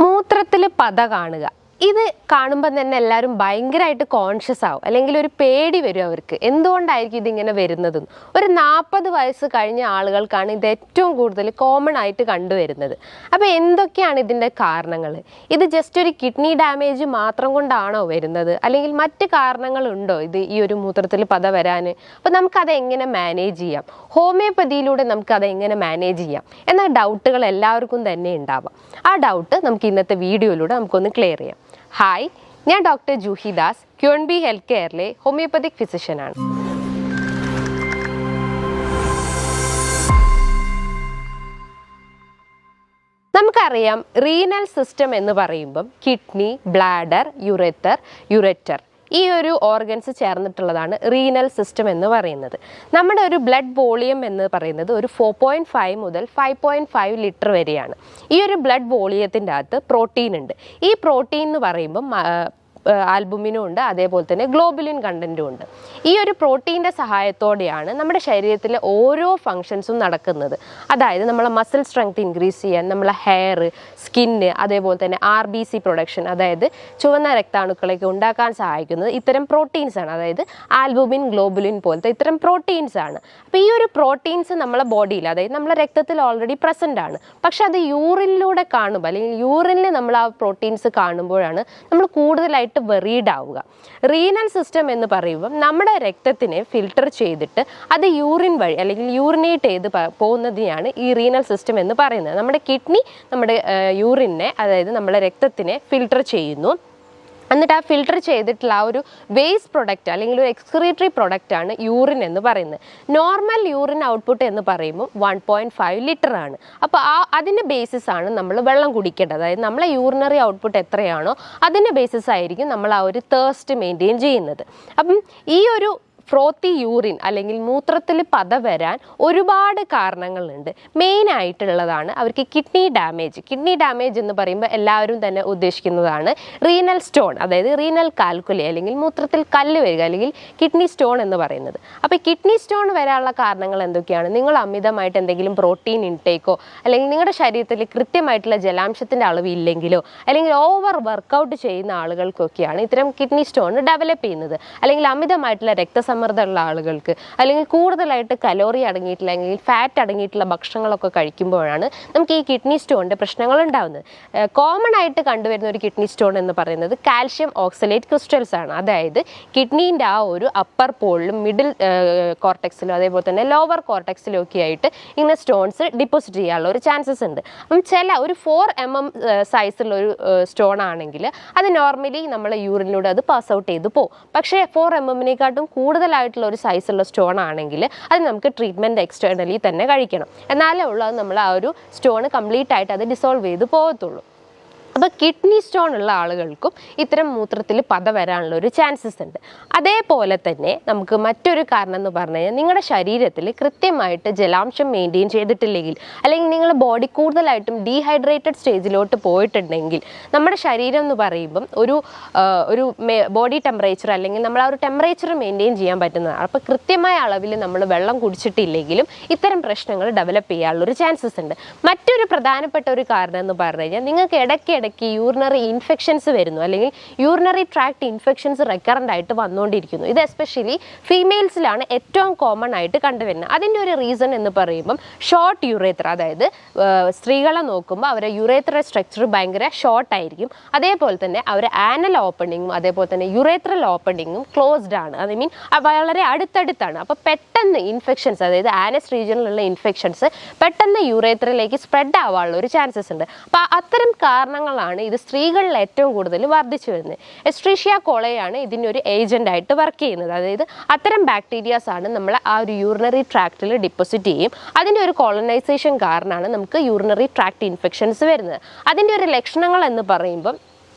മൂത്രത്തിൽ പത കാണുക. ഇത് കാണുമ്പോൾ തന്നെ എല്ലാവരും ഭയങ്കരമായിട്ട് കോൺഷ്യസ് ആവും, അല്ലെങ്കിൽ ഒരു പേടി വരും അവർക്ക്. എന്തുകൊണ്ടായിരിക്കും ഇതിങ്ങനെ വരുന്നതെന്ന്. ഒരു 40 വയസ്സ് കഴിഞ്ഞ ആളുകൾക്കാണ് ഇത് ഏറ്റവും കൂടുതൽ കോമൺ ആയിട്ട് കണ്ടുവരുന്നത്. അപ്പോൾ എന്തൊക്കെയാണ് ഇതിൻ്റെ കാരണങ്ങൾ? ഇത് ജസ്റ്റ് ഒരു കിഡ്നി ഡാമേജ് മാത്രം കൊണ്ടാണോ വരുന്നത്, അല്ലെങ്കിൽ മറ്റ് കാരണങ്ങളുണ്ടോ ഇത് ഈ ഒരു മൂത്രത്തിൽ പത വരാൻ? അപ്പോൾ നമുക്കത് എങ്ങനെ മാനേജ് ചെയ്യാം? ഹോമിയോപ്പതിയിലൂടെ നമുക്കത് എങ്ങനെ മാനേജ് ചെയ്യാം എന്ന ഡൗട്ടുകൾ എല്ലാവർക്കും തന്നെ ഉണ്ടാവാം. ആ ഡൗട്ട് നമുക്ക് ഇന്നത്തെ വീഡിയോയിലൂടെ നമുക്കൊന്ന് ക്ലിയർ ചെയ്യാം. ഹായ്, ഞാൻ ഡോക്ടർ ജൂഹി ദാസ്, ക്യൂൻബി ഹെൽത്ത് കെയറിലെ ഹോമിയോപ്പതിക് ഫിസിഷ്യനാണ്. നമുക്കറിയാം, റീനൽ സിസ്റ്റം എന്ന് പറയുമ്പം കിഡ്നി, ബ്ലാഡർ, യുറേറ്റർ ഈ ഒരു ഓർഗൻസ് ചേർന്നിട്ടുള്ളതാണ് റീനൽ സിസ്റ്റം എന്ന് പറയുന്നത്. നമ്മുടെ ഒരു ബ്ലഡ് വോളിയം എന്ന് പറയുന്നത് ഒരു 4.5 മുതൽ 5.5 ലിറ്റർ വരെയാണ്. ഈ ഒരു ബ്ലഡ് വോളിയത്തിൻ്റെ അകത്ത് പ്രോട്ടീൻ ഉണ്ട്. ഈ പ്രോട്ടീൻ എന്ന് പറയുമ്പം ആൽബുമിനും ഉണ്ട്, അതേപോലെ തന്നെ ഗ്ലോബുലിൻ കണ്ടൻറ്റും ഉണ്ട്. ഈ ഒരു പ്രോട്ടീൻ്റെ സഹായത്തോടെയാണ് നമ്മുടെ ശരീരത്തിലെ ഓരോ ഫങ്ഷൻസും നടക്കുന്നത്. അതായത് നമ്മളെ മസിൽ സ്ട്രെങ്ത് ഇൻക്രീസ് ചെയ്യാൻ, നമ്മളെ ഹെയർ, സ്കിന്ന്, അതേപോലെ തന്നെ RBC പ്രൊഡക്ഷൻ, അതായത് ചുവന്ന രക്താണുക്കളൊക്കെ ഉണ്ടാക്കാൻ സഹായിക്കുന്നത് ഇത്തരം പ്രോട്ടീൻസാണ്. അതായത് ആൽബുമിൻ, ഗ്ലോബുലിൻ പോലത്തെ ഇത്തരം പ്രോട്ടീൻസാണ്. അപ്പോൾ ഈ ഒരു പ്രോട്ടീൻസ് നമ്മളെ ബോഡിയിൽ, അതായത് നമ്മളെ രക്തത്തിൽ ഓൾറെഡി പ്രസൻ്റ് ആണ്. പക്ഷെ അത് യൂറിനിലൂടെ കാണുമ്പോൾ, അല്ലെങ്കിൽ യൂറിനിൽ നമ്മൾ ആ പ്രോട്ടീൻസ് കാണുമ്പോഴാണ് നമ്മൾ കൂടുതലായിട്ട് വെറീഡ് ആവുക. റീനൽ സിസ്റ്റം എന്ന് പറയുമ്പോൾ നമ്മുടെ രക്തത്തിനെ ഫിൽട്ടർ ചെയ്തിട്ട് അത് യൂറിൻ വഴി, അല്ലെങ്കിൽ യൂറിനേറ്റ് ചെയ്ത് പോകുന്നതിനെയാണ് ഈ റീനൽ സിസ്റ്റം എന്ന് പറയുന്നത്. നമ്മുടെ കിഡ്നി നമ്മുടെ യൂറിനെ, അതായത് നമ്മുടെ രക്തത്തിനെ ഫിൽട്ടർ ചെയ്യുന്നു. എന്നിട്ട് ആ ഫിൽട്ടർ ചെയ്തിട്ടുള്ള ആ ഒരു വേസ്റ്റ് പ്രൊഡക്റ്റ്, അല്ലെങ്കിൽ ഒരു എക്സ്ക്രീറ്ററി പ്രൊഡക്റ്റാണ് യൂറിൻ എന്ന് പറയുന്നത്. നോർമൽ യൂറിൻ ഔട്ട്പുട്ട് എന്ന് പറയുമ്പോൾ 1.5 ലിറ്റർ ആണ്. അപ്പോൾ അതിൻ്റെ ബേസിസ് ആണ് നമ്മൾ വെള്ളം കുടിക്കേണ്ടത്. അതായത് നമ്മളെ യൂറിനറി ഔട്ട്പുട്ട് എത്രയാണോ അതിൻ്റെ ബേസിസ് ആയിരിക്കും നമ്മൾ ആ ഒരു തേഴ്സ്റ്റ് മെയിൻറ്റെയിൻ ചെയ്യുന്നത്. അപ്പം ഈ ഒരു ഫ്രോത്തി യൂറിൻ, അല്ലെങ്കിൽ മൂത്രത്തിൽ പത വരാൻ ഒരുപാട് കാരണങ്ങളുണ്ട്. മെയിനായിട്ടുള്ളതാണ് അവർക്ക് കിഡ്നി ഡാമേജ് എന്ന് പറയുമ്പോൾ എല്ലാവരും തന്നെ ഉദ്ദേശിക്കുന്നതാണ് റീനൽ സ്റ്റോൺ, അതായത് റീനൽ കാൽക്കുലി, അല്ലെങ്കിൽ മൂത്രത്തിൽ കല്ല് വരിക, അല്ലെങ്കിൽ കിഡ്നി സ്റ്റോൺ എന്ന് പറയുന്നത്. അപ്പോൾ കിഡ്നി സ്റ്റോൺ വരാനുള്ള കാരണങ്ങൾ എന്തൊക്കെയാണ്? നിങ്ങൾ അമിതമായിട്ട് എന്തെങ്കിലും പ്രോട്ടീൻ ഇൻടേക്കോ, അല്ലെങ്കിൽ നിങ്ങളുടെ ശരീരത്തിൽ കൃത്യമായിട്ടുള്ള ജലാംശത്തിൻ്റെ അളവ് ഇല്ലെങ്കിലോ, അല്ലെങ്കിൽ ഓവർ വർക്കൗട്ട് ചെയ്യുന്ന ആളുകൾക്കൊക്കെയാണ് ഇത്തരം കിഡ്നി സ്റ്റോൺ ഡെവലപ്പ് ചെയ്യുന്നത്. അല്ലെങ്കിൽ അമിതമായിട്ടുള്ള രക്തസമ്മർദ്ദമുള്ള ആളുകൾക്ക്, അല്ലെങ്കിൽ കൂടുതലായിട്ട് കലോറി അടങ്ങിയിട്ടുള്ള, അല്ലെങ്കിൽ ഫാറ്റ് അടങ്ങിയിട്ടുള്ള ഭക്ഷണങ്ങളൊക്കെ കഴിക്കുമ്പോഴാണ് നമുക്ക് ഈ കിഡ്നി സ്റ്റോണിൻ്റെ പ്രശ്നങ്ങൾ ഉണ്ടാകുന്നത്. കോമൺ ആയിട്ട് കണ്ടുവരുന്ന ഒരു കിഡ്നി സ്റ്റോൺ എന്ന് പറയുന്നത് കാൽഷ്യം ഓക്സലേറ്റ് ക്രിസ്റ്റൽസ് ആണ്. അതായത് കിഡ്നീൻ്റെ ആ ഒരു അപ്പർ പോളിലും മിഡിൽ കോർട്ടെക്സിലും അതേപോലെ തന്നെ ലോവർ കോർട്ടെക്സിലും ഒക്കെ ആയിട്ട് ഇങ്ങനെ സ്റ്റോൺസ് ഡിപ്പോസിറ്റ് ചെയ്യാനുള്ള ഒരു ചാൻസസ് ഉണ്ട്. അപ്പം ഒരു 4 mm സൈസുള്ള ഒരു സ്റ്റോൺ ആണെങ്കിൽ അത് നോർമലി നമ്മളെ യൂറിനിലൂടെ അത് പാസ് ഔട്ട് ചെയ്ത് പോകും. പക്ഷേ 4 mm കൂടുതലായിട്ടുള്ള ഒരു സൈസുള്ള സ്റ്റോൺ ആണെങ്കിൽ അത് നമുക്ക് ട്രീറ്റ്മെൻറ്റ് എക്സ്റ്റേണലി തന്നെ കഴിക്കണം. എന്നാലേ ഉള്ളൂ അത് നമ്മൾ ആ ഒരു സ്റ്റോൺ കംപ്ലീറ്റ് ആയിട്ട് അത് ഡിസോൾവ് ചെയ്ത് പോകത്തുള്ളൂ. അപ്പോൾ കിഡ്നി സ്റ്റോൺ ഉള്ള ആളുകൾക്കും ഇത്തരം മൂത്രത്തിൽ പത വരാനുള്ള ഒരു ചാൻസസ് ഉണ്ട്. അതേപോലെ തന്നെ നമുക്ക് മറ്റൊരു കാരണം എന്ന് പറഞ്ഞു കഴിഞ്ഞാൽ, നിങ്ങളുടെ ശരീരത്തിൽ കൃത്യമായിട്ട് ജലാംശം മെയിൻറ്റെയിൻ ചെയ്തിട്ടില്ലെങ്കിൽ, അല്ലെങ്കിൽ നിങ്ങളുടെ ബോഡി കൂടുതലായിട്ടും ഡീഹൈഡ്രേറ്റഡ് സ്റ്റേജിലോട്ട് പോയിട്ടുണ്ടെങ്കിൽ, നമ്മുടെ ശരീരം എന്ന് പറയുമ്പം ഒരു ബോഡി ടെമ്പറേച്ചർ, അല്ലെങ്കിൽ നമ്മൾ ആ ഒരു ടെമ്പറേച്ചർ മെയിൻറ്റെയിൻ ചെയ്യാൻ പറ്റുന്നതാണ്. അപ്പോൾ കൃത്യമായ അളവിൽ നമ്മൾ വെള്ളം കുടിച്ചിട്ടില്ലെങ്കിലും ഇത്തരം പ്രശ്നങ്ങൾ ഡെവലപ്പ് ചെയ്യാനുള്ളൊരു ചാൻസസ് ഉണ്ട്. മറ്റൊരു പ്രധാനപ്പെട്ട ഒരു കാരണം എന്ന് പറഞ്ഞു കഴിഞ്ഞാൽ, നിങ്ങൾക്ക് ഇടയ്ക്കിടയ്ക്ക് യൂറിനറി ഇൻഫെക്ഷൻസ് വരുന്നു, അല്ലെങ്കിൽ യൂറിനറി ട്രാക്ട് ഇൻഫെക്ഷൻസ് റെക്കറൻ്റ് ആയിട്ട് വന്നുകൊണ്ടിരിക്കുന്നു. ഇത് എസ്പെഷ്യലി ഫീമെയിൽസിലാണ് ഏറ്റവും കോമൺ ആയിട്ട് കണ്ടുവരുന്നത്. അതിൻ്റെ ഒരു റീസൺ എന്ന് പറയുമ്പം ഷോർട്ട് യുറേത്ര, അതായത് സ്ത്രീകളെ നോക്കുമ്പോൾ അവരുടെ യുറേത്ര സ്ട്രക്ചർ ഭയങ്കര ഷോർട്ടായിരിക്കും. അതേപോലെ തന്നെ അവർ ആനൽ ഓപ്പണിങ്ങും അതേപോലെ തന്നെ യുറേത്രൽ ഓപ്പണിങ്ങും ക്ലോസ്ഡ് ആണ്. ഐ മീൻ വളരെ അടുത്തടുത്താണ്. അപ്പോൾ പെട്ടെന്ന് ഇൻഫെക്ഷൻസ്, അതായത് ആനസ് റീജിയനിലുള്ള ഇൻഫെക്ഷൻസ് പെട്ടെന്ന് യുറേത്രയിലേക്ക് സ്പ്രെഡ് ആവാനുള്ള ഒരു ചാൻസസ് ഉണ്ട്. അപ്പോൾ അത്തരം കാരണങ്ങൾ ഇത് സ്ത്രീകളിൽ ഏറ്റവും കൂടുതൽ വർദ്ധിച്ചു വരുന്നത്. എസ്ട്രീഷ്യ കോളയാണ് ഇതിനൊരു ഏജന്റ് ആയിട്ട് വർക്ക് ചെയ്യുന്നത്. അതായത് അത്തരം ബാക്ടീരിയാസ് ആണ് നമ്മൾ ആ ഒരു യൂറിനറി ട്രാക്റ്റിൽ ഡിപ്പോസിറ്റ് ചെയ്യും. അതിൻ്റെ ഒരു കോളനൈസേഷൻ കാരണമാണ് നമുക്ക് യൂറിനറി ട്രാക്ട് ഇൻഫെക്ഷൻസ് വരുന്നത്. അതിൻ്റെ ഒരു ലക്ഷണങ്ങൾ എന്ന് പറയുമ്പം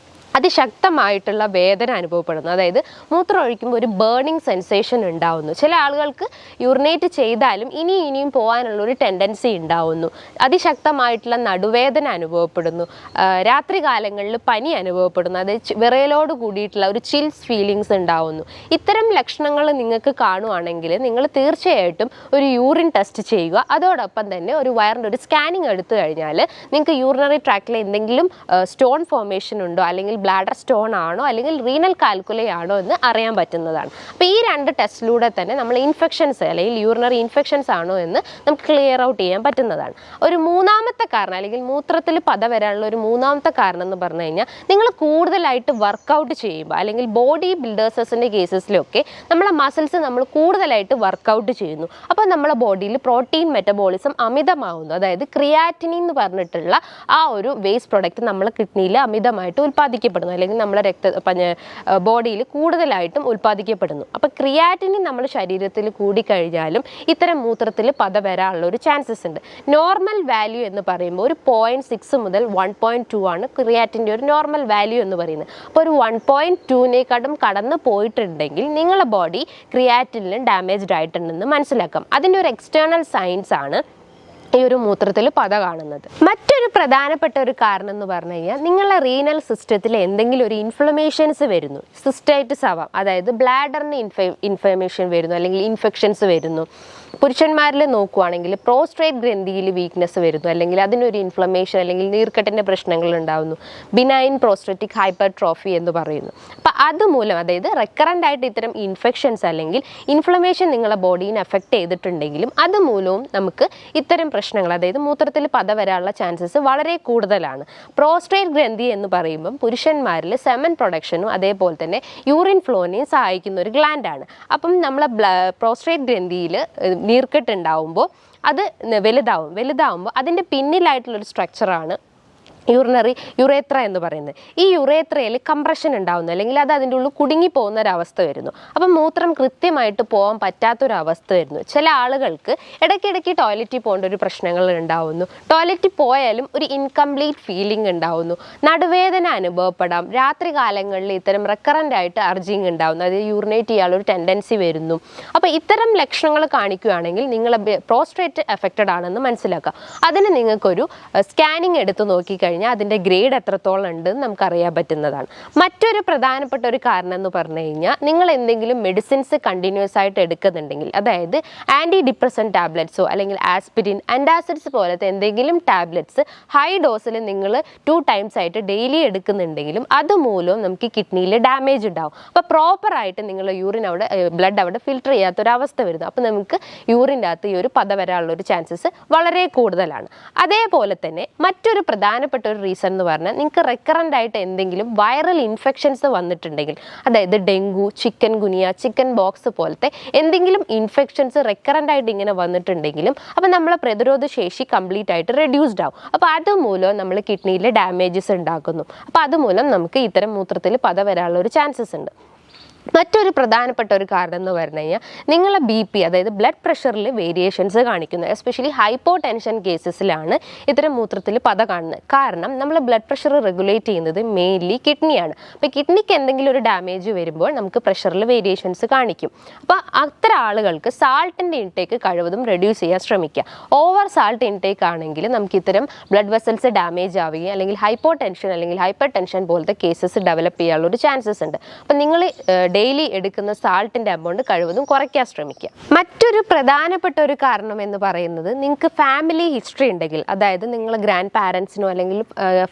അതിശക്തമായിട്ടുള്ള വേദന അനുഭവപ്പെടുന്നു. അതായത് മൂത്രം ഒഴിക്കുമ്പോൾ ഒരു ബേണിംഗ് സെൻസേഷൻ ഉണ്ടാവുന്നു. ചില ആളുകൾക്ക് യൂറിനേറ്റ് ചെയ്താലും ഇനിയും പോകാനുള്ള ഒരു ടെൻഡൻസി ഉണ്ടാവുന്നു. അതിശക്തമായിട്ടുള്ള നടുവേദന അനുഭവപ്പെടുന്നു. രാത്രി കാലങ്ങളിൽ പനി അനുഭവപ്പെടുന്നു. അതായത് വിറയലോട് കൂടിയിട്ടുള്ള ഒരു ചിൽസ് ഫീലിങ്സ് ഉണ്ടാവുന്നു. ഇത്തരം ലക്ഷണങ്ങൾ നിങ്ങൾക്ക് കാണുവാണെങ്കിൽ നിങ്ങൾ തീർച്ചയായിട്ടും ഒരു യൂറിൻ ടെസ്റ്റ് ചെയ്യുക. അതോടൊപ്പം തന്നെ ഒരു വയറിൻ്റെ ഒരു സ്കാനിങ് എടുത്തു കഴിഞ്ഞാൽ നിങ്ങൾക്ക് യൂറിനറി ട്രാക്റ്റിൽ എന്തെങ്കിലും സ്റ്റോൺ ഫോർമേഷൻ ഉണ്ടോ, അല്ലെങ്കിൽ ബ്ലാഡർ സ്റ്റോൺ ആണോ, അല്ലെങ്കിൽ റീനൽ കാൽക്കുലൈ ആണോ എന്ന് അറിയാൻ പറ്റുന്നതാണ്. അപ്പോൾ ഈ 2 ടെസ്റ്റിലൂടെ തന്നെ നമ്മൾ ഇൻഫെക്ഷൻസ് അല്ലെങ്കിൽ യൂറിനറി ഇൻഫെക്ഷൻസ് ആണോ എന്ന് നമുക്ക് ക്ലിയർ ഔട്ട് ചെയ്യാൻ പറ്റുന്നതാണ്. ഒരു മൂന്നാമത്തെ കാരണം, അല്ലെങ്കിൽ മൂത്രത്തിൽ പത വരാനുള്ള ഒരു മൂന്നാമത്തെ കാരണം എന്ന് പറഞ്ഞു കഴിഞ്ഞാൽ, നിങ്ങൾ കൂടുതലായിട്ട് വർക്കൗട്ട് ചെയ്യുമ്പോൾ, അല്ലെങ്കിൽ ബോഡി ബിൽഡേഴ്സിൻ്റെ കേസസിലൊക്കെ നമ്മളെ മസിൽസ് നമ്മൾ കൂടുതലായിട്ട് വർക്കൗട്ട് ചെയ്യുന്നു. അപ്പോൾ നമ്മളെ ബോഡിയിൽ പ്രോട്ടീൻ മെറ്റബോളിസം അമിതമാവുന്നു. അതായത് ക്രിയാറ്റിനിൻ എന്ന് പറഞ്ഞിട്ടുള്ള ആ ഒരു വേസ്റ്റ് പ്രൊഡക്റ്റ് നമ്മളെ കിഡ്നിയിൽ അമിതമായിട്ട് ഉൽപ്പാദിക്കപ്പെടുന്നു, അല്ലെങ്കിൽ നമ്മുടെ ബോഡിയിൽ കൂടുതലായിട്ടും ഉൽപ്പാദിക്കപ്പെടുന്നു. അപ്പോൾ ക്രിയാറ്റിനിൻ നമ്മുടെ ശരീരത്തിൽ കൂടിക്കഴിഞ്ഞാലും ഇത്തരം മൂത്രത്തിൽ പത വരാനുള്ള ഒരു ചാൻസസ് ഉണ്ട്. നോർമൽ വാല്യൂ എന്ന് പറയുമ്പോൾ ഒരു 0.6 മുതൽ 1.2 ആണ് ക്രിയാറ്റിൻ്റെ ഒരു നോർമൽ വാല്യൂ എന്ന് പറയുന്നത്. അപ്പോൾ ഒരു 1.2നേക്കാളും കടന്ന് പോയിട്ടുണ്ടെങ്കിൽ നിങ്ങളുടെ ബോഡി ക്രിയാറ്റിനിലും ഡാമേജ്ഡ് ആയിട്ടുണ്ടെന്ന് മനസ്സിലാക്കാം. അതിൻ്റെ ഒരു എക്സ്റ്റേണൽ സയൻസ് ആണ് ഈ ഒരു മൂത്രത്തിൽ പത കാണുന്നത്. മറ്റൊരു പ്രധാനപ്പെട്ട ഒരു കാരണം എന്ന് പറഞ്ഞു കഴിഞ്ഞാൽ, നിങ്ങളുടെ റീനൽ സിസ്റ്റത്തിൽ എന്തെങ്കിലും ഒരു ഇൻഫ്ലമേഷൻസ് വരുന്നു. സിസ്റ്റൈറ്റിസ് ആവാം, അതായത് ബ്ലാഡറിന് ഇൻഫ്ലമേഷൻ വരുന്നു, അല്ലെങ്കിൽ ഇൻഫെക്ഷൻസ് വരുന്നു. പുരുഷന്മാരിൽ നോക്കുവാണെങ്കിൽ പ്രോസ്ട്രേറ്റ് ഗ്രന്ഥിയിൽ വീക്ക്നെസ് വരുന്നു, അല്ലെങ്കിൽ അതിനൊരു ഇൻഫ്ലമേഷൻ അല്ലെങ്കിൽ നീർക്കെട്ടിൻ്റെ പ്രശ്നങ്ങൾ ഉണ്ടാകുന്നു. ബിനൈൻ പ്രോസ്ട്രേറ്റിക് ഹൈപ്പർട്രോഫി എന്ന് പറയുന്നു. അപ്പം അതുമൂലം, അതായത് റെക്കറൻ്റ് ആയിട്ട് ഇത്തരം ഇൻഫെക്ഷൻസ് അല്ലെങ്കിൽ ഇൻഫ്ലമേഷൻ നിങ്ങളുടെ ബോഡീനെ എഫക്റ്റ് ചെയ്തിട്ടുണ്ടെങ്കിലും അതുമൂലവും നമുക്ക് ഇത്തരം പ്രശ്നങ്ങൾ, അതായത് മൂത്രത്തിൽ പത വരാനുള്ള ചാൻസസ് വളരെ കൂടുതലാണ്. പ്രോസ്ട്രേറ്റ് ഗ്രന്ഥി എന്ന് പറയുമ്പം പുരുഷന്മാരിൽ സെമൻ പ്രൊഡക്ഷനും അതേപോലെ തന്നെ യൂറിൻ ഫ്ലോനെയും സഹായിക്കുന്ന ഒരു ഗ്ലാൻഡാണ്. അപ്പം നമ്മളെ പ്രോസ്ട്രേറ്റ് ഗ്രന്ഥിയിൽ നീർക്കെട്ടുണ്ടാവുമ്പോൾ അത് വലുതാവുമ്പോൾ അതിൻ്റെ പിന്നിലായിട്ടുള്ളൊരു സ്ട്രക്ചറാണ് യുറേത്ര എന്ന് പറയുന്നത്. ഈ യുറേത്രയിൽ കംപ്രഷൻ ഉണ്ടാവുന്നു, അല്ലെങ്കിൽ അത് അതിൻ്റെ ഉള്ളിൽ കുടുങ്ങിപ്പോകുന്ന ഒരവസ്ഥ വരുന്നു. അപ്പം മൂത്രം കൃത്യമായിട്ട് പോകാൻ പറ്റാത്തൊരവസ്ഥ വരുന്നു. ചില ആളുകൾക്ക് ഇടയ്ക്കിടയ്ക്ക് ടോയ്ലറ്റിൽ പോകേണ്ട ഒരു പ്രശ്നങ്ങൾ ഉണ്ടാവുന്നു. ടോയ്ലറ്റിൽ പോയാലും ഒരു ഇൻകംപ്ലീറ്റ് ഫീലിംഗ് ഉണ്ടാവുന്നു. നടുവേദന അനുഭവപ്പെടാം. രാത്രി കാലങ്ങളിൽ ഇത്തരം റെക്കറൻ്റ് ആയിട്ട് അർജിങ് ഉണ്ടാവുന്നു, അതായത് യൂറിനേറ്റ് ചെയ്യാനുള്ളൊരു ടെൻഡൻസി വരുന്നു. അപ്പോൾ ഇത്തരം ലക്ഷണങ്ങൾ കാണിക്കുകയാണെങ്കിൽ നിങ്ങൾ പ്രോസ്ട്രേറ്റ് എഫക്റ്റഡ് ആണെന്ന് മനസ്സിലാക്കാം. അതിന് നിങ്ങൾക്കൊരു സ്കാനിങ് എടുത്ത് നോക്കിക്കഴിഞ്ഞാൽ അതിൻ്റെ ഗ്രേഡ് എത്രത്തോളം ഉണ്ടെന്ന് നമുക്കറിയാൻ പറ്റുന്നതാണ്. മറ്റൊരു പ്രധാനപ്പെട്ട ഒരു കാരണം എന്ന് പറഞ്ഞു കഴിഞ്ഞാൽ, നിങ്ങൾ എന്തെങ്കിലും മെഡിസിൻസ് കണ്ടിന്യൂസ് ആയിട്ട് എടുക്കുന്നുണ്ടെങ്കിൽ, അതായത് ആൻറ്റി ഡിപ്രസൻറ്റ് ടാബ്ലറ്റ്സോ അല്ലെങ്കിൽ ആസ്പിരിൻ, ആൻറ്റാസിഡ്സ് പോലത്തെ എന്തെങ്കിലും ടാബ്ലറ്റ്സ് ഹൈ ഡോസിൽ നിങ്ങൾ 2 times ആയിട്ട് ഡെയിലി എടുക്കുന്നുണ്ടെങ്കിലും അതുമൂലം നമുക്ക് കിഡ്നിയിൽ ഡാമേജ് ഉണ്ടാവും. അപ്പോൾ പ്രോപ്പറായിട്ട് നിങ്ങൾ യൂറിൻ ബ്ലഡ് അവിടെ ഫിൽട്ടർ ചെയ്യാത്തൊരവസ്ഥ വരുന്നു. അപ്പോൾ നമുക്ക് യൂറിൻ്റെ അകത്ത് ഈ ഒരു പത വരാനുള്ളൊരു ചാൻസസ് വളരെ കൂടുതലാണ്. അതേപോലെ തന്നെ മറ്റൊരു പ്രധാനപ്പെട്ട ഒരു റീസൺ എന്ന് പറഞ്ഞാൽ, നിങ്ങൾക്ക് റെക്കറൻ്റ് ആയിട്ട് എന്തെങ്കിലും വൈറൽ ഇൻഫെക്ഷൻസ് വന്നിട്ടുണ്ടെങ്കിൽ, അതായത് ഡെങ്കു, ചിക്കൻ ഗുനിയ, ചിക്കൻ ബോക്സ് പോലത്തെ എന്തെങ്കിലും ഇൻഫെക്ഷൻസ് റെക്കറൻ്റ് ആയിട്ട് ഇങ്ങനെ വന്നിട്ടുണ്ടെങ്കിലും അപ്പോൾ നമ്മളെ പ്രതിരോധ ശേഷി കംപ്ലീറ്റ് ആയിട്ട് റെഡ്യൂസ്ഡ് ആവും. അപ്പോൾ അതുമൂലം നമ്മൾ കിഡ്നിയിൽ ഡാമേജസ് ഉണ്ടാക്കുന്നു. അപ്പോൾ അതുമൂലം നമുക്ക് ഇത്തരം മൂത്രത്തിൽ പത വരാനുള്ള ഒരു ചാൻസസ് ഉണ്ട്. മറ്റൊരു പ്രധാനപ്പെട്ട ഒരു കാരണം എന്ന് പറഞ്ഞു കഴിഞ്ഞാൽ, നിങ്ങളെ BP, അതായത് ബ്ലഡ് പ്രഷറിൽ വേരിയേഷൻസ് കാണിക്കുന്നത്. എസ്പെഷ്യലി ഹൈപ്പോ ടെൻഷൻ കേസസിലാണ് ഇത്തരം മൂത്രത്തിൽ പത കാണുന്നത്. കാരണം നമ്മൾ ബ്ലഡ് പ്രഷർ റെഗുലേറ്റ് ചെയ്യുന്നത് മെയിൻലി കിഡ്നിയാണ്. അപ്പോൾ കിഡ്നിക്ക് എന്തെങ്കിലും ഒരു ഡാമേജ് വരുമ്പോൾ നമുക്ക് പ്രഷറിൽ വേരിയേഷൻസ് കാണിക്കും. അപ്പോൾ അത്തരം ആളുകൾക്ക് സാൾട്ടിൻ്റെ ഇൻടേക്ക് കഴിവതും റെഡ്യൂസ് ചെയ്യാൻ ശ്രമിക്കുക. ഓവർ സാൾട്ട് ഇൻടേക്ക് ആണെങ്കിൽ നമുക്ക് ഇത്തരം ബ്ലഡ് വെസൽസ് ഡാമേജ് ആവുകയും അല്ലെങ്കിൽ ഹൈപ്പോ ടെൻഷൻ അല്ലെങ്കിൽ ഹൈപ്പർ ടെൻഷൻ പോലത്തെ കേസസ് ഡെവലപ്പ് ചെയ്യാനുള്ള ഒരു ചാൻസസ് ഉണ്ട്. അപ്പം നിങ്ങൾ ഡെയിലി എടുക്കുന്ന സാൾട്ടിൻ്റെ എമൗണ്ട് കഴിവതും കുറയ്ക്കാൻ ശ്രമിക്കുക. മറ്റൊരു പ്രധാനപ്പെട്ട ഒരു കാരണം എന്ന് പറയുന്നത്, നിങ്ങൾക്ക് ഫാമിലി ഹിസ്റ്ററി ഉണ്ടെങ്കിൽ, അതായത് നിങ്ങൾ ഗ്രാൻഡ് പാരൻസിനോ അല്ലെങ്കിൽ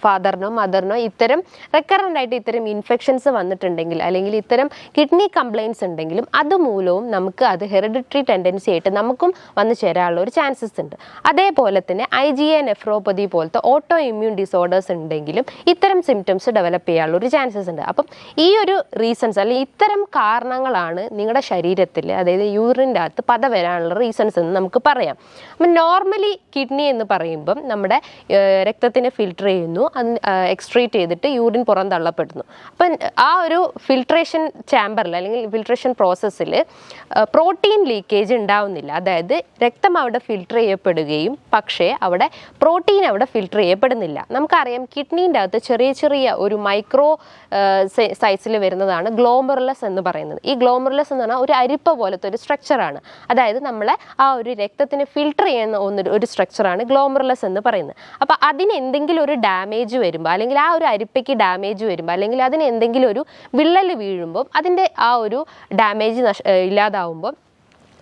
ഫാദറിനോ മദറിനോ ഇത്തരം റെക്കറൻ്റ് ആയിട്ട് ഇത്തരം ഇൻഫെക്ഷൻസ് വന്നിട്ടുണ്ടെങ്കിൽ, അല്ലെങ്കിൽ ഇത്തരം കിഡ്നി കംപ്ലയിൻസ് ഉണ്ടെങ്കിലും അതുമൂലവും നമുക്ക് അത് ഹെറിഡിറ്ററി ടെൻഡൻസി ആയിട്ട് നമുക്കും വന്നു ചേരാനുള്ള ഒരു ചാൻസസ് ഉണ്ട്. അതേപോലെ തന്നെ IgA നെഫ്രോപ്പതി പോലത്തെ ഓട്ടോ ഇമ്മ്യൂൺ ഡിസോർഡേഴ്സ് ഉണ്ടെങ്കിലും ഇത്തരം സിംറ്റംസ് ഡെവലപ്പ് ചെയ്യാനുള്ള ഒരു ചാൻസസ് ഉണ്ട്. അപ്പം ഈ ഒരു റീസൺസ് അല്ലെങ്കിൽ ഇത്തരം കാരണങ്ങളാണ് നിങ്ങളുടെ ശരീരത്തിൽ, അതായത് യൂറിൻ്റെ അകത്ത് പത വരാനുള്ള റീസൺസ് എന്ന് നമുക്ക് പറയാം. അപ്പം നോർമലി കിഡ്നി എന്ന് പറയുമ്പം നമ്മുടെ രക്തത്തിനെ ഫിൽട്ടർ ചെയ്യുന്നു, അത് എക്സ്ട്രീറ്റ് ചെയ്തിട്ട് യൂറിൻ പുറന്തള്ളപ്പെടുന്നു. അപ്പം ആ ഒരു ഫിൽട്രേഷൻ ചാമ്പറിൽ അല്ലെങ്കിൽ ഫിൽട്രേഷൻ പ്രോസസ്സിൽ പ്രോട്ടീൻ ലീക്കേജ് ഉണ്ടാവുന്നില്ല. അതായത് രക്തം അവിടെ ഫിൽട്ടർ ചെയ്യപ്പെടുകയും പക്ഷേ അവിടെ പ്രോട്ടീൻ അവിടെ ഫിൽട്ടർ ചെയ്യപ്പെടുന്നില്ല. നമുക്കറിയാം കിഡ്നീൻ്റെ അകത്ത് ചെറിയ ചെറിയ ഒരു മൈക്രോ സൈസിൽ വരുന്നതാണ് ഗ്ലോമറുലസ് എന്ന് പറയുന്നത്. ഈ ഗ്ലോമറുലസ് എന്ന് പറഞ്ഞാൽ ഒരു അരിപ്പ പോലത്തെ ഒരു സ്ട്രക്ചറാണ്. അതായത് നമ്മളെ ആ ഒരു രക്തത്തിനെ ഫിൽട്ടർ ചെയ്യുന്ന ഒരു സ്ട്രക്ചറാണ് ഗ്ലോമറുലസ് എന്ന് പറയുന്നത്. അപ്പോൾ അതിന് എന്തെങ്കിലും ഒരു ഡാമേജ് വരുമ്പോൾ, അല്ലെങ്കിൽ ആ ഒരു അരിപ്പയ്ക്ക് ഡാമേജ് വരുമ്പോൾ, അല്ലെങ്കിൽ അതിന് എന്തെങ്കിലും ഒരു വിള്ളൽ വീഴുമ്പോൾ അതിൻ്റെ ആ ഒരു ഡാമേജ് ഇല്ലാതാവുമ്പോൾ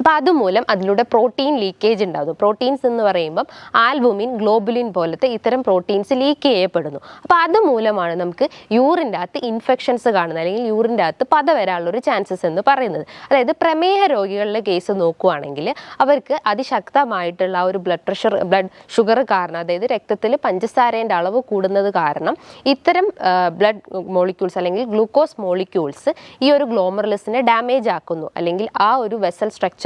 അപ്പോൾ അതുമൂലം അതിലൂടെ പ്രോട്ടീൻ ലീക്കേജ് ഉണ്ടാകുന്നു. പ്രോട്ടീൻസ് എന്ന് പറയുമ്പം ആൽബുമിൻ, ഗ്ലോബുലിൻ പോലത്തെ ഇത്തരം പ്രോട്ടീൻസ് ലീക്ക് ചെയ്യപ്പെടുന്നു. അപ്പോൾ അതുമൂലമാണ് നമുക്ക് യൂറിൻ്റെ അകത്ത് ഇൻഫെക്ഷൻസ് കാണുന്നത്, അല്ലെങ്കിൽ യൂറിൻ്റെ അകത്ത് പത വരാനുള്ളൊരു ചാൻസസ് എന്ന് പറയുന്നത്. അതായത് പ്രമേഹ രോഗികളുടെ കേസ് നോക്കുകയാണെങ്കിൽ അവർക്ക് അതിശക്തമായിട്ടുള്ള ഒരു ബ്ലഡ് ഷുഗർ കാരണം, അതായത് രക്തത്തിൽ പഞ്ചസാരേൻ്റെ അളവ് കൂടുന്നത് കാരണം ഇത്തരം ബ്ലഡ് മോളിക്യൂൾസ് അല്ലെങ്കിൽ ഗ്ലൂക്കോസ് മോളിക്യൂൾസ് ഈ ഒരു ഗ്ലോമറുലസിനെ ഡാമേജ് ആക്കുന്നു, അല്ലെങ്കിൽ ആ ഒരു വെസൽ സ്ട്രക്ചർ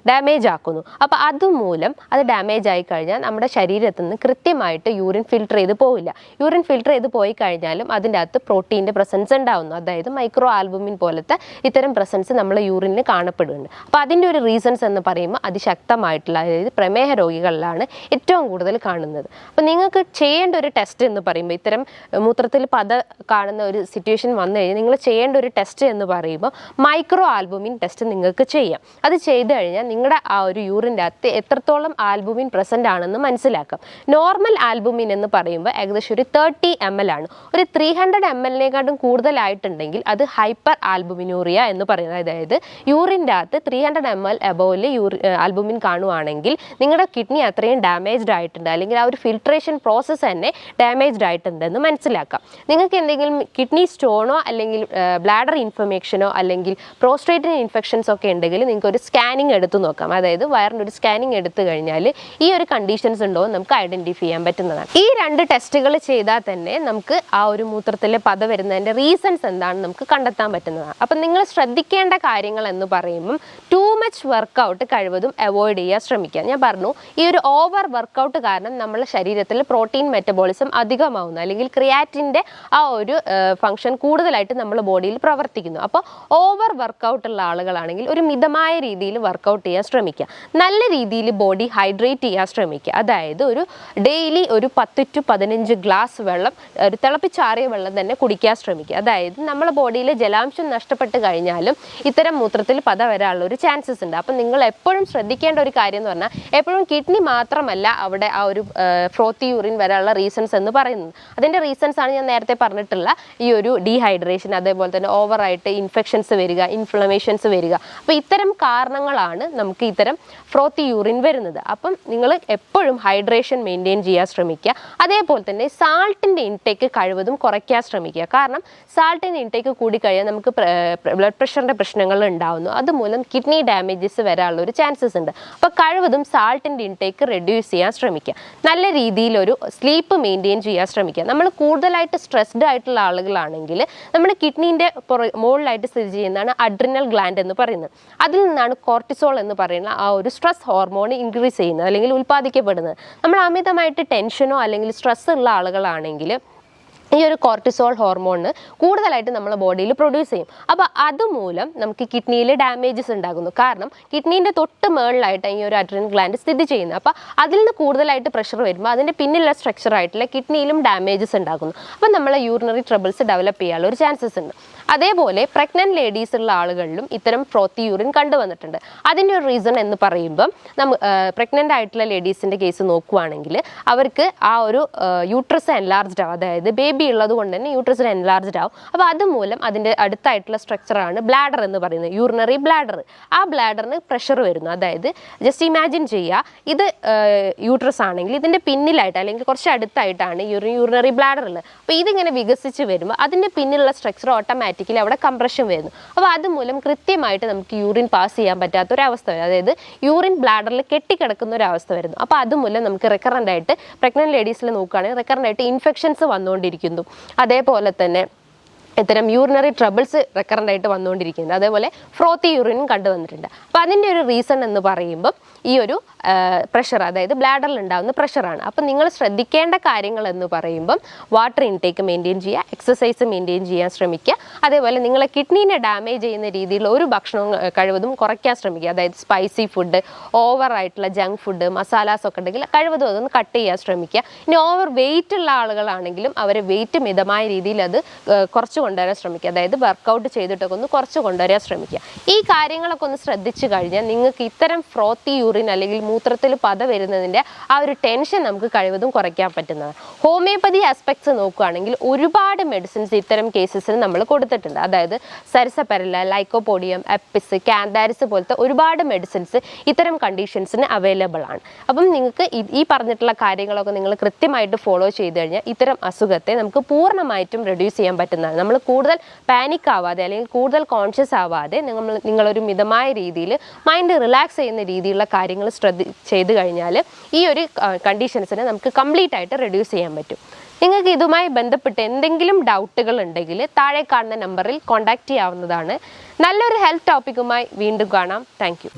ഡാമേജ് ആക്കുന്നു. അപ്പോൾ അതുമൂലം അത് ഡാമേജ് ആയി കഴിഞ്ഞാൽ നമ്മുടെ ശരീരത്തിൽ നിന്ന് കൃത്യമായിട്ട് യൂറിൻ ഫിൽട്ടർ ചെയ്ത് പോവില്ല. യൂറിൻ ഫിൽട്ടർ ചെയ്ത് പോയി കഴിഞ്ഞാലും അതിൻ്റെ അകത്ത് പ്രോട്ടീൻ്റെ പ്രസൻസ് ഉണ്ടാവുന്നു. അതായത് മൈക്രോ ആൽബുമിൻ പോലത്തെ ഇത്തരം പ്രസൻസ് നമ്മൾ യൂറിനിൽ കാണപ്പെടുന്നുണ്ട്. അപ്പോൾ അതിൻ്റെ ഒരു റീസൺസ് എന്ന് പറയുമ്പോൾ അതിശക്തമായിട്ടുള്ള, അതായത് പ്രമേഹ രോഗികളിലാണ് ഏറ്റവും കൂടുതൽ കാണുന്നത്. അപ്പോൾ നിങ്ങൾക്ക് ചെയ്യേണ്ട ഒരു ടെസ്റ്റ് എന്ന് പറയുമ്പോൾ, ഇത്തരം മൂത്രത്തിൽ പത കാണുന്ന ഒരു സിറ്റുവേഷൻ വന്നു കഴിഞ്ഞാൽ നിങ്ങൾ ചെയ്യേണ്ട ഒരു ടെസ്റ്റ് എന്ന് പറയുമ്പോൾ മൈക്രോ ആൽബുമിൻ ടെസ്റ്റ് നിങ്ങൾക്ക് ചെയ്യാം. അത് ചെയ്ത് കഴിഞ്ഞാൽ നിങ്ങളുടെ ആ ഒരു യൂറിൻ്റെ അകത്ത് എത്രത്തോളം ആൽബുമിൻ പ്രസൻ്റ് ആണെന്ന് മനസ്സിലാക്കാം. നോർമൽ ആൽബുമിൻ എന്ന് പറയുമ്പോൾ ഏകദേശം ഒരു 30 ml ആണ്. ഒരു 300 ml കൂടുതലായിട്ടുണ്ടെങ്കിൽ അത് ഹൈപ്പർ ആൽബുമിനൂറിയ എന്ന് പറയുന്നത്. അതായത് യൂറിൻ്റെ അകത്ത് 300 ml എബോവിൽ ആൽബുമിൻ കാണുവാണെങ്കിൽ നിങ്ങളുടെ കിഡ്നി അത്രയും ഡാമേജ്ഡ് ആയിട്ടുണ്ട്, അല്ലെങ്കിൽ ആ ഒരു ഫിൽട്രേഷൻ പ്രോസസ്സ് തന്നെ ഡാമേജ്ഡ് ആയിട്ടുണ്ടെന്ന് മനസ്സിലാക്കാം. നിങ്ങൾക്ക് എന്തെങ്കിലും കിഡ്നി സ്റ്റോണോ അല്ലെങ്കിൽ ബ്ലാഡർ ഇൻഫ്ലമേഷനോ അല്ലെങ്കിൽ പ്രോസ്റ്റേറ്റിന് ഇൻഫെക്ഷൻസ് ഒക്കെ ഉണ്ടെങ്കിൽ നിങ്ങൾക്ക് ഒരു സ്കാനിങ് എടുത്ത് നോക്കാം. അതായത് വയറിൻ്റെ ഒരു സ്കാനിങ് എടുത്തു കഴിഞ്ഞാൽ ഈ ഒരു കണ്ടീഷൻസ് ഉണ്ടോ നമുക്ക് ഐഡൻറ്റിഫൈ ചെയ്യാൻ പറ്റുന്നതാണ്. ഈ 2 ടെസ്റ്റുകൾ ചെയ്താൽ തന്നെ നമുക്ക് ആ ഒരു മൂത്രത്തിലെ പത വരുന്നതിൻ്റെ റീസൺസ് എന്താണെന്ന് നമുക്ക് കണ്ടെത്താൻ പറ്റുന്നതാണ്. അപ്പം നിങ്ങൾ ശ്രദ്ധിക്കേണ്ട കാര്യങ്ങൾ എന്ന് പറയുമ്പം ടൂ മച്ച് വർക്കൗട്ട് കഴിവതും അവോയ്ഡ് ചെയ്യാൻ ശ്രമിക്കുക. ഞാൻ പറഞ്ഞു, ഈ ഒരു ഓവർ വർക്കൗട്ട് കാരണം നമ്മുടെ ശരീരത്തിൽ പ്രോട്ടീൻ മെറ്റബോളിസം അധികമാവുന്നു, അല്ലെങ്കിൽ ക്രിയാറ്റിൻ്റെ ആ ഒരു ഫംഗ്ഷൻ കൂടുതലായിട്ട് നമ്മുടെ ബോഡിയിൽ പ്രവർത്തിക്കുന്നു. അപ്പോൾ ഓവർ വർക്കൗട്ടുള്ള ആളുകളാണെങ്കിൽ ഒരു മിതമായ രീതിയിൽ വർക്കൗട്ട് ചെയ്യാൻ ശ്രമിക്കുക. നല്ല രീതിയിൽ ബോഡി ഹൈഡ്രേറ്റ് ചെയ്യാൻ ശ്രമിക്കുക. അതായത് ഒരു ഡെയിലി ഒരു 10 to 15 ഗ്ലാസ് വെള്ളം, ഒരു തിളപ്പിച്ചാറിയ വെള്ളം തന്നെ കുടിക്കാൻ ശ്രമിക്കുക. അതായത് നമ്മുടെ ബോഡിയിൽ ജലാംശം നഷ്ടപ്പെട്ട് കഴിഞ്ഞാലും ഇത്തരം മൂത്രത്തിൽ പത വരാനുള്ള ഒരു ചാൻസസ് ഉണ്ട്. അപ്പം നിങ്ങൾ എപ്പോഴും ശ്രദ്ധിക്കേണ്ട ഒരു കാര്യം എന്ന് പറഞ്ഞാൽ, എപ്പോഴും കിഡ്നി മാത്രമല്ല അവിടെ ആ ഒരു ഫ്രോത്തി യൂറിൻ വരാനുള്ള റീസൺസ് എന്ന് പറയുന്നത്. അതിൻ്റെ റീസൺസ് ആണ് ഞാൻ നേരത്തെ പറഞ്ഞിട്ടുള്ള ഈ ഒരു ഡീഹൈഡ്രേഷൻ, അതേപോലെ തന്നെ ഓവറായിട്ട് ഇൻഫെക്ഷൻസ് വരിക, ഇൻഫ്ലമേഷൻസ് വരിക. അപ്പോൾ ഇത്തരം കാരണങ്ങളാണ് നമുക്ക് ഇത്തരം ഫ്രോത്തി യൂറിൻ വരുന്നത്. അപ്പം നിങ്ങൾ എപ്പോഴും ഹൈഡ്രേഷൻ മെയിൻറ്റെയിൻ ചെയ്യാൻ ശ്രമിക്കുക. അതേപോലെ തന്നെ സാൾട്ടിൻ്റെ ഇൻടേക്ക് കഴിവതും കുറയ്ക്കാൻ ശ്രമിക്കുക. കാരണം സാൾട്ടിൻ്റെ ഇൻടേക്ക് കൂടിക്കഴിഞ്ഞാൽ നമുക്ക് ബ്ലഡ് പ്രഷറിൻ്റെ പ്രശ്നങ്ങൾ ഉണ്ടാകുന്നു. അതുമൂലം കിഡ്നി ഡാമേജസ് വരാനുള്ള ഒരു ചാൻസസ് ഉണ്ട്. അപ്പോൾ കഴിവതും സാൾട്ടിൻ്റെ ഇൻടേക്ക് റെഡ്യൂസ് ചെയ്യാൻ ശ്രമിക്കുക. നല്ല രീതിയിലൊരു സ്ലീപ്പ് മെയിൻറ്റെയിൻ ചെയ്യാൻ ശ്രമിക്കുക. നമ്മൾ കൂടുതലായിട്ട് സ്ട്രെസ്ഡ് ആയിട്ടുള്ള ആളുകളാണെങ്കിൽ നമ്മുടെ കിഡ്നീൻ്റെ മുകളിലായിട്ട് സ്ഥിതി ചെയ്യുന്നതാണ് അഡ്രിനൽ ഗ്ലാൻഡ് എന്ന് പറയുന്നത്. അതിൽ നിന്നാണ് കോർട്ടിസോൾ എന്ന് പറയുന്ന ആ ഒരു സ്ട്രെസ് ഹോർമോൺ ഇൻക്രീസ് ചെയ്യുന്നത്, അല്ലെങ്കിൽ ഉൽപ്പാദിക്കപ്പെടുന്നത്. നമ്മൾ അമിതമായിട്ട് ടെൻഷനോ അല്ലെങ്കിൽ സ്ട്രെസ് ഉള്ള ആളുകളാണെങ്കിൽ ഈ ഒരു കോർട്ടിസോൾ ഹോർമോണ് കൂടുതലായിട്ട് നമ്മുടെ ബോഡിയിൽ പ്രൊഡ്യൂസ് ചെയ്യും. അപ്പോൾ അതുമൂലം നമുക്ക് കിഡ്നിയിൽ ഡാമേജസ് ഉണ്ടാകുന്നു. കാരണം കിഡ്നീൻ്റെ തൊട്ട് മുകളിലായിട്ട് ഈ ഒരു അഡ്രിനൽ ഗ്ലാൻഡ് സ്ഥിതി ചെയ്യുന്നത്. അപ്പോൾ അതിൽ നിന്ന് കൂടുതലായിട്ട് പ്രഷർ വരുമ്പോൾ അതിൻ്റെ പിന്നിലുള്ള സ്ട്രക്ചറായിട്ടുള്ള കിഡ്നിയിലും ഡാമേജസ് ഉണ്ടാകുന്നു. അപ്പോൾ നമ്മളെ യൂറിനറി ട്രബിൾസ് ഡെവലപ്പ് ചെയ്യാനുള്ള ഒരു ചാൻസസ് ഉണ്ട്. അതേപോലെ പ്രഗ്നൻറ്റ് ലേഡീസ് ഉള്ള ആളുകളിലും ഇത്തരം ഫ്രോത്തി യൂറിൻ കണ്ടുവന്നിട്ടുണ്ട്. അതിൻ്റെ ഒരു റീസൺ എന്ന് പറയുമ്പം പ്രഗ്നൻ്റ് ആയിട്ടുള്ള ലേഡീസിൻ്റെ കേസ് നോക്കുകയാണെങ്കിൽ അവർക്ക് ആ ഒരു യൂട്രസ് എൻലാർജ്ഡ് ആവും. അതായത് ബേബി ഉള്ളത് കൊണ്ട് തന്നെ യൂട്രസിന് എൻലാർജ്ഡ് ആവും. അപ്പോൾ അതുമൂലം അതിൻ്റെ അടുത്തായിട്ടുള്ള സ്ട്രക്ചറാണ് ബ്ലാഡർ എന്ന് പറയുന്നത്, യൂറിനറി ബ്ലാഡർ. ആ ബ്ലാഡറിന് പ്രഷർ വരുന്നു. അതായത് ജസ്റ്റ് ഇമാജിൻ ചെയ്യുക, ഇത് യൂട്രസ് ആണെങ്കിൽ ഇതിൻ്റെ പിന്നിലായിട്ട് അല്ലെങ്കിൽ കുറച്ച് അടുത്തായിട്ടാണ് യൂറിനറി ബ്ലാഡർ ഉള്ളത്. അപ്പോൾ ഇതിങ്ങനെ വികസിച്ച് വരുമ്പോൾ അതിൻ്റെ പിന്നിലുള്ള സ്ട്രക്ചർ ഓട്ടോമാറ്റിക്കലി അവിടെ കംപ്രഷൻ വരുന്നു. അപ്പോൾ അതുമൂലം കൃത്യമായിട്ട് നമുക്ക് യൂറിൻ പാസ് ചെയ്യാൻ പറ്റാത്തൊരവസ്ഥ വരും. അതായത് യൂറിൻ ബ്ലാഡറിൽ കെട്ടിക്കിടക്കുന്ന ഒരു അവസ്ഥ വരുന്നു. അപ്പോൾ അതുമൂലം നമുക്ക് റെക്കറൻ്റ് ആയിട്ട് പ്രഗ്നൻറ്റ് ലേഡീസിൽ നോക്കുകയാണെങ്കിൽ റെക്കറൻ്റ് ആയിട്ട് ഇൻഫെക്ഷൻസ് വന്നുകൊണ്ടിരിക്കുന്നു. അതേപോലെ തന്നെ ഇത്തരം യൂറിനറി ട്രബിൾസ് റെക്കറൻ്റ് ആയിട്ട് വന്നുകൊണ്ടിരിക്കുന്നത്. അതേപോലെ ഫ്രോത്തി യൂറിനും കണ്ടുവന്നിട്ടുണ്ട്. അപ്പോൾ അതിൻ്റെ ഒരു റീസൺ എന്ന് പറയുമ്പം ഈ ഒരു പ്രഷർ, അതായത് ബ്ലാഡറിൽ ഉണ്ടാകുന്ന പ്രഷറാണ്. അപ്പം നിങ്ങൾ ശ്രദ്ധിക്കേണ്ട കാര്യങ്ങൾ എന്ന് പറയുമ്പം വാട്ടർ ഇൻടേക്ക് മെയിൻറ്റെയിൻ ചെയ്യുക, എക്സസൈസ് മെയിൻറ്റെയിൻ ചെയ്യാൻ ശ്രമിക്കുക. അതേപോലെ നിങ്ങളെ കിഡ്നീനെ ഡാമേജ് ചെയ്യുന്ന രീതിയിലുള്ള ഒരു ഭക്ഷണവും കഴിവതും കുറയ്ക്കാൻ ശ്രമിക്കുക. അതായത് സ്പൈസി ഫുഡ്, ഓവറായിട്ടുള്ള ജങ്ക് ഫുഡ്, മസാലാസ് ഒക്കെ ഉണ്ടെങ്കിൽ കഴിവതും അതൊന്ന് കട്ട് ചെയ്യാൻ ശ്രമിക്കുക. ഇനി ഓവർ വെയിറ്റ് ഉള്ള ആളുകളാണെങ്കിലും അവരെ വെയിറ്റ് മിതമായ രീതിയിൽ അത് കുറച്ച് കൊണ്ടുവരാൻ ശ്രമിക്കുക. അതായത് വർക്കൗട്ട് ചെയ്തിട്ടൊക്കെ ഒന്ന് കുറച്ച് കൊണ്ടുവരാൻ ശ്രമിക്കുക. ഈ കാര്യങ്ങളൊക്കെ ഒന്ന് ശ്രദ്ധിച്ചു കഴിഞ്ഞാൽ നിങ്ങൾക്ക് ഇത്തരം ഫ്രോത്തി യൂറിൻ അല്ലെങ്കിൽ മൂത്രത്തിൽ പത വരുന്നതിൻ്റെ ആ ഒരു ടെൻഷൻ നമുക്ക് കഴിവതും കുറയ്ക്കാൻ പറ്റുന്നതാണ്. ഹോമിയോപ്പതി ആസ്പെക്ട്സ് നോക്കുകയാണെങ്കിൽ ഒരുപാട് മെഡിസിൻസ് ഇത്തരം കേസസിന് നമ്മൾ കൊടുത്തിട്ടുണ്ട്. അതായത് സരസപെരല, ലൈക്കോപോഡിയം, എപ്പിസ്, കാന്താരിസ് പോലത്തെ ഒരുപാട് മെഡിസിൻസ് ഇത്തരം കണ്ടീഷൻസിന് അവൈലബിൾ ആണ്. അപ്പം നിങ്ങൾക്ക് ഈ പറഞ്ഞിട്ടുള്ള കാര്യങ്ങളൊക്കെ നിങ്ങൾ കൃത്യമായിട്ട് ഫോളോ ചെയ്ത് കഴിഞ്ഞാൽ ഇത്തരം അസുഖത്തെ നമുക്ക് പൂർണ്ണമായിട്ടും റെഡ്യൂസ് ചെയ്യാൻ പറ്റുന്നതാണ്. നമ്മൾ കൂടുതൽ പാനിക് ആവാതെ അല്ലെങ്കിൽ കൂടുതൽ കോൺഷ്യസ് ആവാതെ നിങ്ങളൊരു മിതമായ രീതിയിൽ മൈൻഡ് റിലാക്സ് ചെയ്യുന്ന രീതിയിലുള്ള കാര്യങ്ങൾ ചെയ്ത് കഴിഞ്ഞാൽ ഈ ഒരു കണ്ടീഷൻസിനെ നമുക്ക് കംപ്ലീറ്റ് ആയിട്ട് റെഡ്യൂസ് ചെയ്യാൻ പറ്റും. നിങ്ങൾക്ക് ഇതുമായി ബന്ധപ്പെട്ട് എന്തെങ്കിലും ഡൗട്ടുകൾ ഉണ്ടെങ്കിൽ താഴെ കാണുന്ന നമ്പറിൽ കോൺടാക്റ്റ് ചെയ്യാവുന്നതാണ്. നല്ലൊരു ഹെൽത്ത് ടോപ്പിക്കുമായി വീണ്ടും കാണാം. താങ്ക്